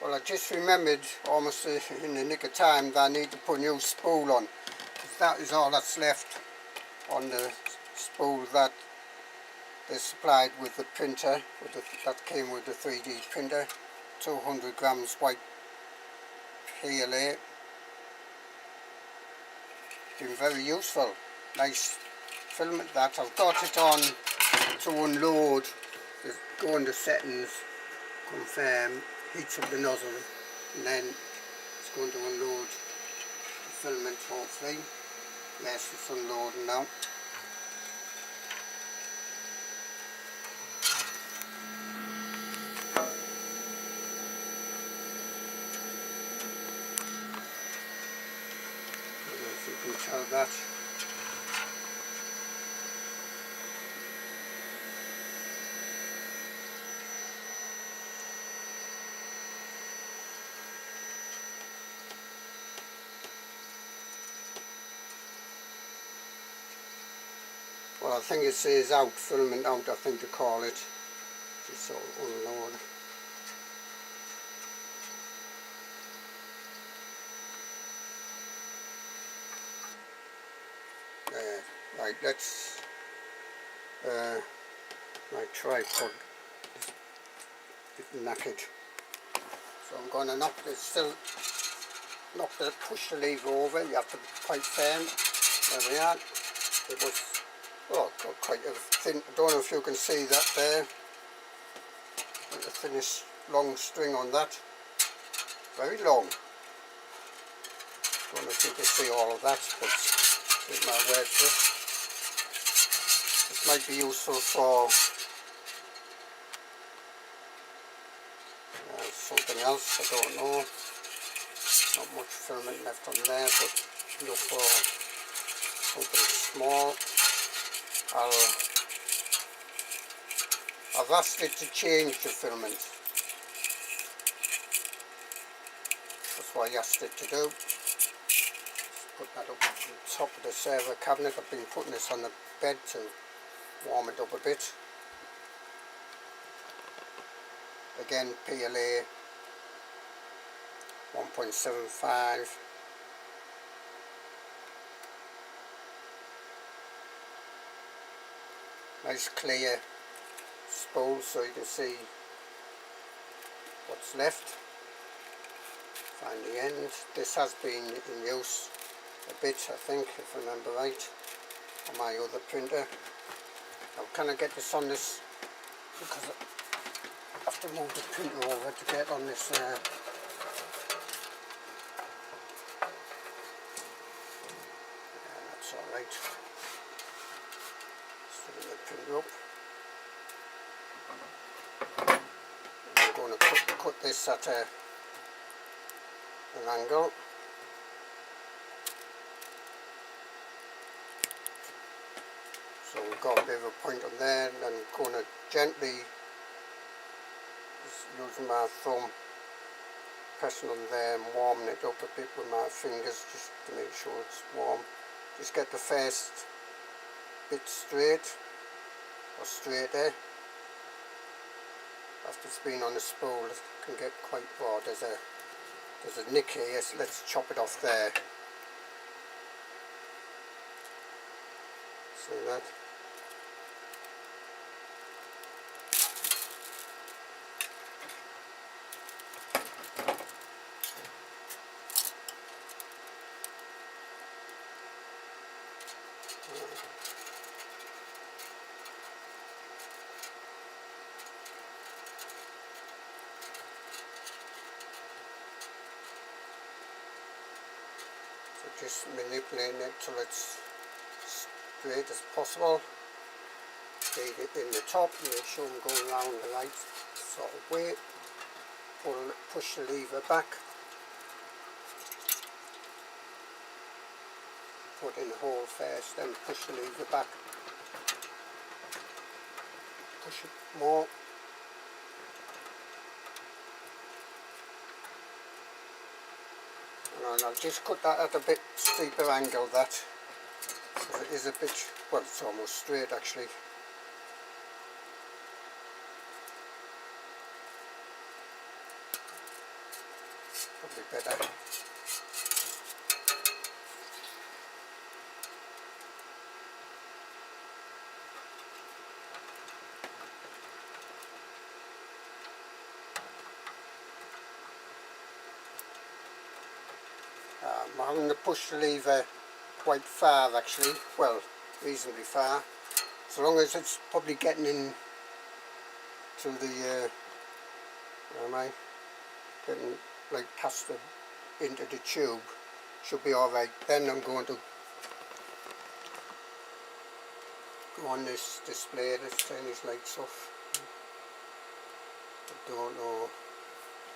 Well, I just remembered almost in the nick of time that I need to put a new spool on, because that is all that's left on the spool that they supplied with the printer, that came with the 3D printer. 200 grams white PLA. Been very useful. Nice filament that. I've got it on to unload. Just go into settings, confirm, heat up the nozzle, and then it's going to unload the filament hopefully. Yes, it's unloading now. I don't know if you can tell that. Well, I think it says out, filament out, I think to call it. Just sort of unload. Right, let's my tripod is a bit knackered, so I'm going to knock this, push the lever over. You have to be quite firm. There we are. It was, oh, got quite a thin, I don't know if you can see that there, a thinnest long string on that, very long. Don't know if you can see all of that, but take my word for it. This might be useful for something else, I don't know. Not much filament left on there, but enough for something small. I've asked it to change the filament. That's what I asked it to do. Put that up on top of the server cabinet. I've been putting this on the bed to warm it up a bit. Again, PLA 1.75. Nice clear spool so you can see what's left. Find the end. This has been in use a bit, I think, if I remember right, on my other printer. Now can I get this on this, because I have to move the printer over to get on this yeah, that's alright. Still the printer up. I'm going to cut this at an angle. So we've got a bit of a point on there, and I'm going to gently, just using my thumb, pressing on there and warming it up a bit with my fingers just to make sure it's warm. Just get the first bit straight, or straighter. After it's been on the spool, it can get quite raw. There's a nick here, so let's chop it off there. See that? Just manipulating it till it's straight as possible. Feed it in the top, make sure I'm going around the right sort of way. Push the lever back. Put in the hole first, then push the lever back. Push it more. And I'll just cut that at a bit steeper angle, that, because it is a bit, well, it's almost straight actually. probably better. I'm going to push the lever quite far actually, well, reasonably far, so long as it's probably getting in to the, getting like past the, into the tube, should be alright. Then I'm going to go on this display, let's turn these lights off. I don't know,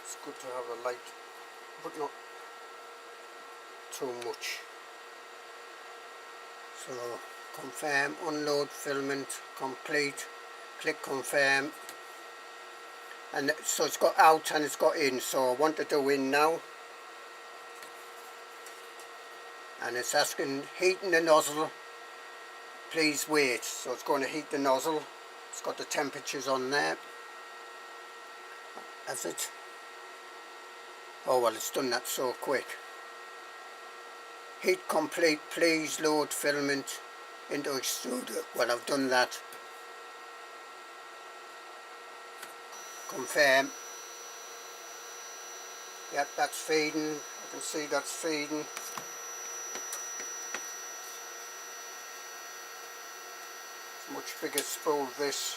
it's good to have a light, but not too much. So confirm, unload filament, complete, click confirm, and so it's got out and it's got in, so I want to do in now, and it's asking heating the nozzle, please wait. So it's going to heat the nozzle, it's got the temperatures on there. Has it? Oh well, it's done that so quick. Heat complete, please load filament into extruder. Well, I've done that. Confirm. Yep, that's feeding. I can see that's feeding. It's a much bigger spool this.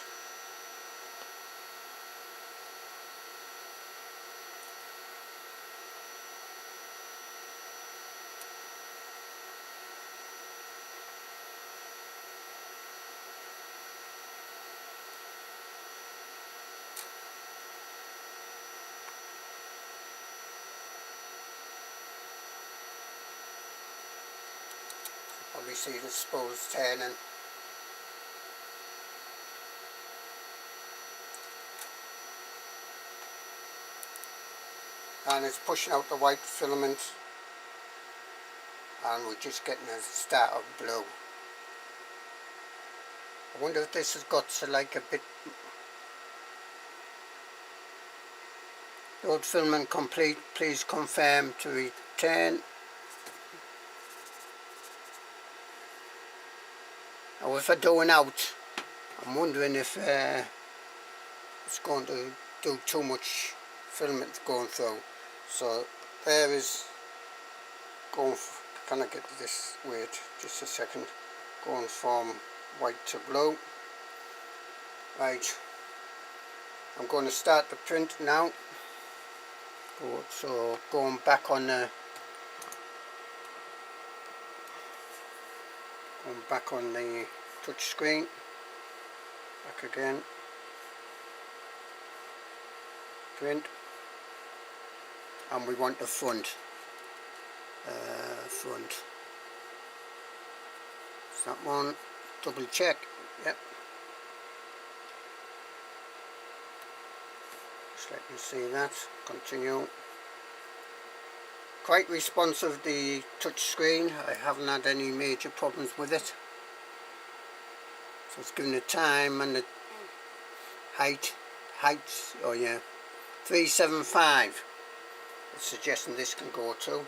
Probably see the spools turning. And it's pushing out the white filament, and we're just getting a start of blue. I wonder if this has got to like a bit. Load filament complete, please confirm to return. Now if I do an out, I'm wondering if it's going to do too much filament going through. So there is going, can I get this, wait just a second, going from white to blue. Right, I'm going to start the print now. So going back on the touch screen, back again, print, and we want the front. Front. Is that one? Double check. Yep. Just let you see that. Continue. Quite responsive, the touch screen. I haven't had any major problems with it. So it's giving the time and the height. Oh yeah, 375. It's suggesting this can go to.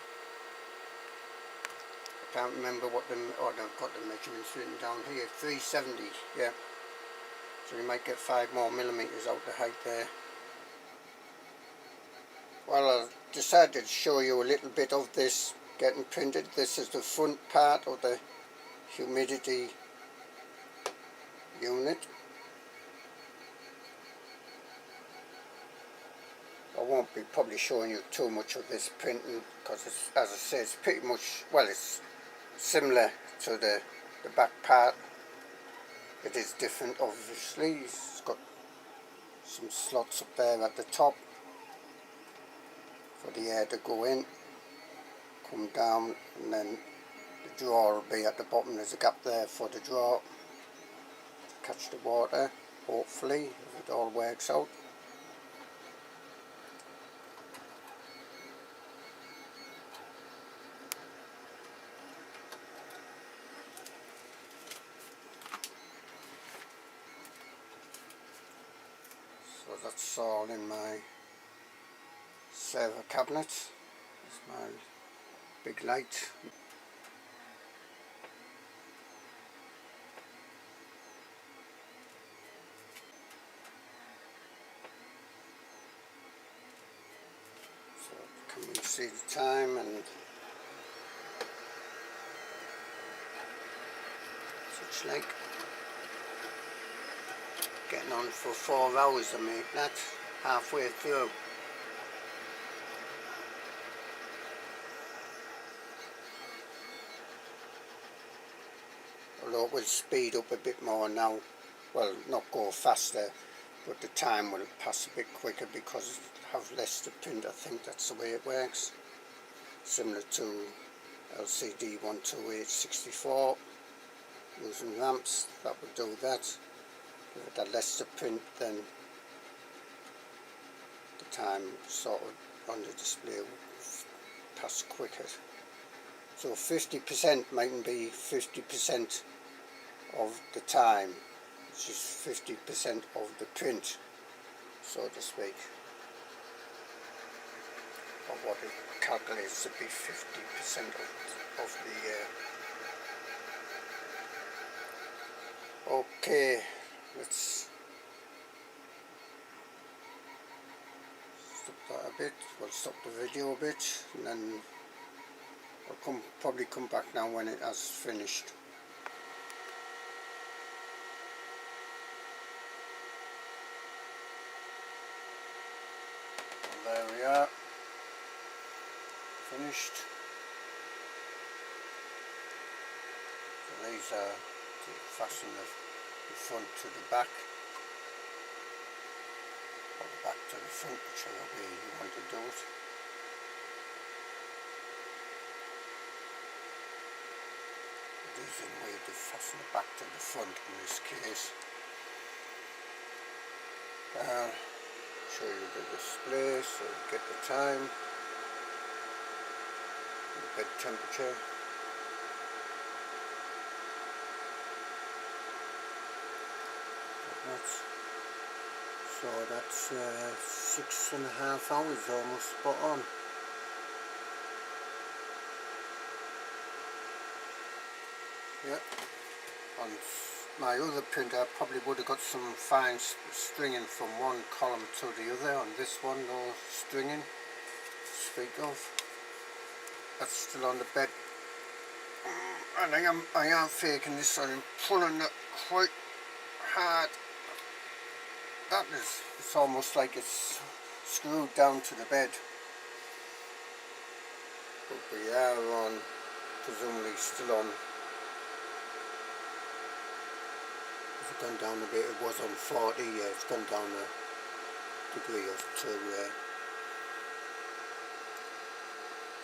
I can't remember what the, oh no, I've got the measurements written down here. 370, yeah. So you might get 5 more millimeters out the height there. Well, I decided to show you a little bit of this getting printed. This is the front part of the humidity unit. I won't be probably showing you too much of this printing because, it's, as I say, it's pretty much, well, it's similar to the back part. It is different, obviously. It's got some slots up there at the top for the air to go in, come down, and then the drawer will be at the bottom. There's a gap there for the drawer to catch the water, hopefully, if it all works out. So that's all in my server cabinet. my big light. So can we see the time and such like. Getting on for 4 hours to make that, halfway through. Although it will speed up a bit more now, well, not go faster, but the time will pass a bit quicker because it have less to print. I think that's the way it works. Similar to LCD 12864, using ramps, that would do that. If it had less to print, then the time sort of on the display would pass quicker. So 50% mightn't be 50% of the time, which is 50% of the print, so to speak, of what it calculates to be 50% of the okay, let's stop that a bit. We'll stop the video a bit, and then I'll probably come back now when it has finished. And there we are, finished. So these are to fasten the front to the back, or the back to the front, whichever way you want to do it. There's a way to fasten it back to the front in this case. Show you the display so you get the time, the bed temperature. So that's 6.5 hours, almost spot on. Yeah, on my other printer I probably would have got some fine stringing from one column to the other. On this one, no stringing to speak of. That's still on the bed, and I am faking this. I'm pulling it quite hard. That is, it's almost like it's screwed down to the bed. But we are on, presumably still on. It's gone down a bit. It was on 40, yeah, it's gone down a degree or two.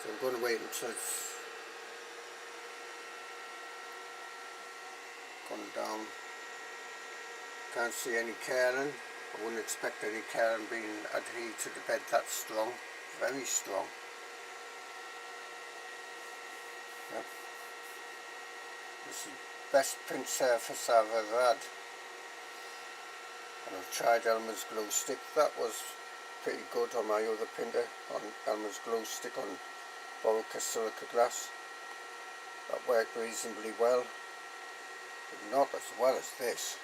So I'm going to wait until it's gone down. Can't see any curling. I wouldn't expect any curling being adhered to the bed that strong. Very strong. Yep. This is the best print surface I've ever had. And I've tried Elmer's glue stick. That was pretty good on my other printer, on Elmer's glue stick on Borica silica glass. That worked reasonably well, but not as well as this.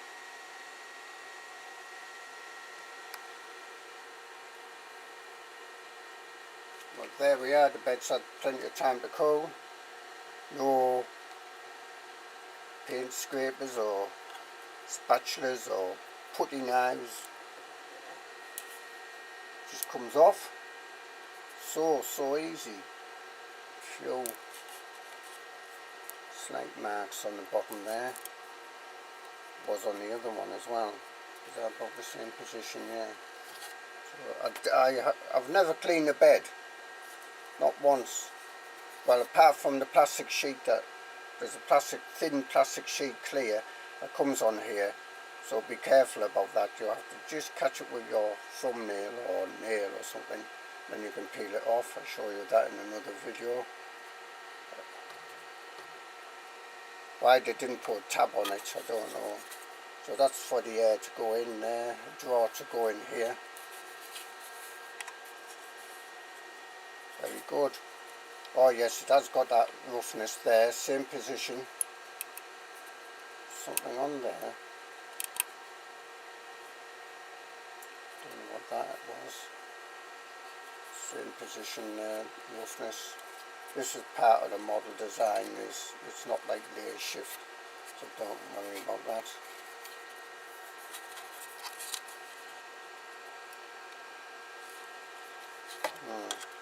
Well, there we are. The bed's had plenty of time to cool. No paint scrapers or spatulas or putty knives. Just comes off. So easy. Few slight marks on the bottom there. Was on the other one as well. They're about the same position, yeah. So I've never cleaned the bed. Not once. Well, apart from the plastic sheet, that there's a thin plastic sheet clear that comes on here, so be careful about that. You have to just catch it with your thumbnail or nail or something, then you can peel it off. I'll show you that in another video. Why they didn't put a tab on it, I don't know. So that's for the air to go in there, a drawer to go in here. Very good. Oh yes, it has got that roughness there, same position. Something on there. Don't know what that was. Same position there, roughness. This is part of the model design, it's not like layer shift, so don't worry about that.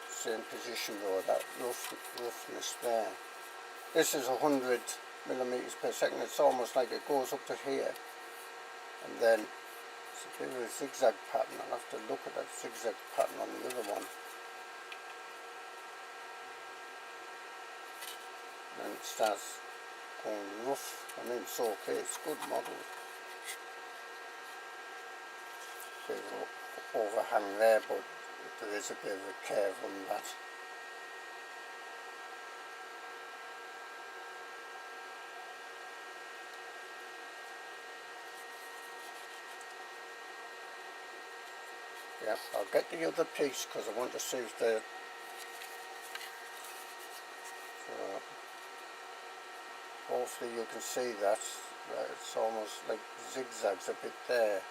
Same position though, that roughness there. This is 100 millimeters per second. It's almost like it goes up to here, and then it's a bit of a zigzag pattern. I'll have to look at that zigzag pattern on the other one. And it starts going rough. I mean, it's okay, it's a good model. Bit of overhang there, but there is a bit of a curve on that. Yeah, I'll get the other piece because I want to see if the hopefully you can see that it's almost like zigzags a bit there.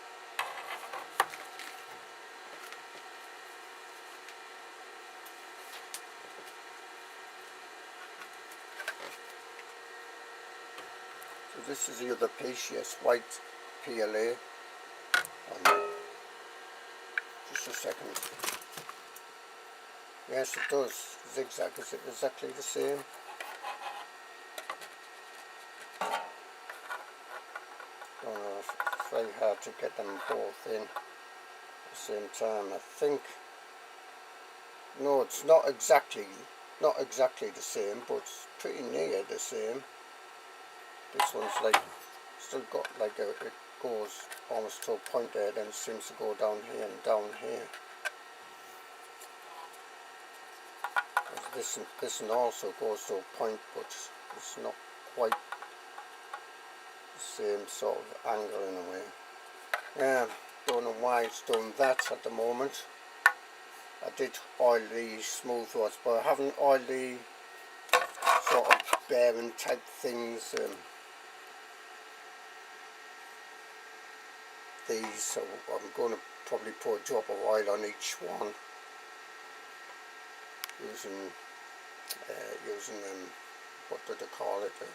So this is the other piece, yes, white PLA. Just a second. Yes, it does zigzag. Is it exactly the same? Oh, it's very hard to get them both in at the same time. I think. No, it's not exactly the same, but it's pretty near the same. This one's like still got like it goes almost to a point there, then it seems to go down here and down here. This one also goes to a point, but it's not quite the same sort of angle in a way. Yeah, don't know why it's done that at the moment. I did oil the smooth rods, but I haven't oiled the sort of bearing type things. These, so I'm going to probably put a drop of oil on each one using what do they call it, a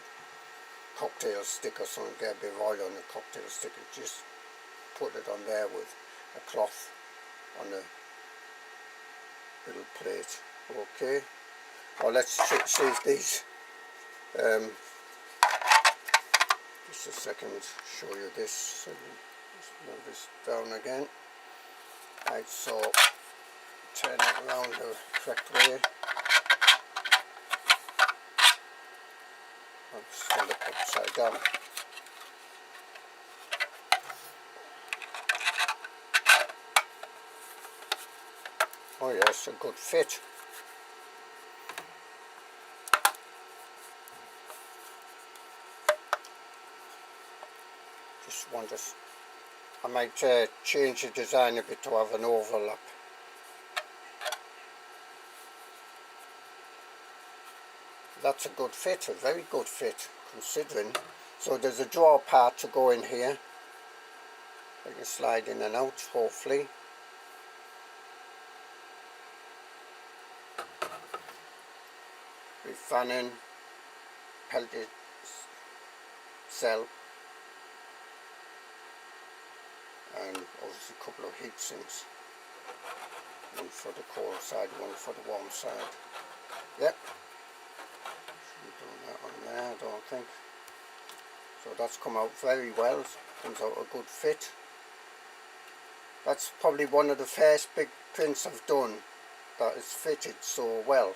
cocktail stick or something. Get a bit of oil on the cocktail stick and just put it on there with a cloth on the little plate. Okay, well, let's see if these just a second, show you this. So just move this down again. Right, so turn it around the correct way. I'll stand it upside down. Oh yes, a good fit. Just want to, I might change the design a bit to have an overlap. That's a good fit, a very good fit considering. So there's a drawer part to go in here. I can slide in and out, hopefully. With fanning, pelted cell, and obviously a couple of heat sinks. One for the cold side, one for the warm side. Yep. Shouldn't do that on there, I don't think. So that's come out very well. Comes out a good fit. That's probably one of the first big prints I've done that is fitted so well.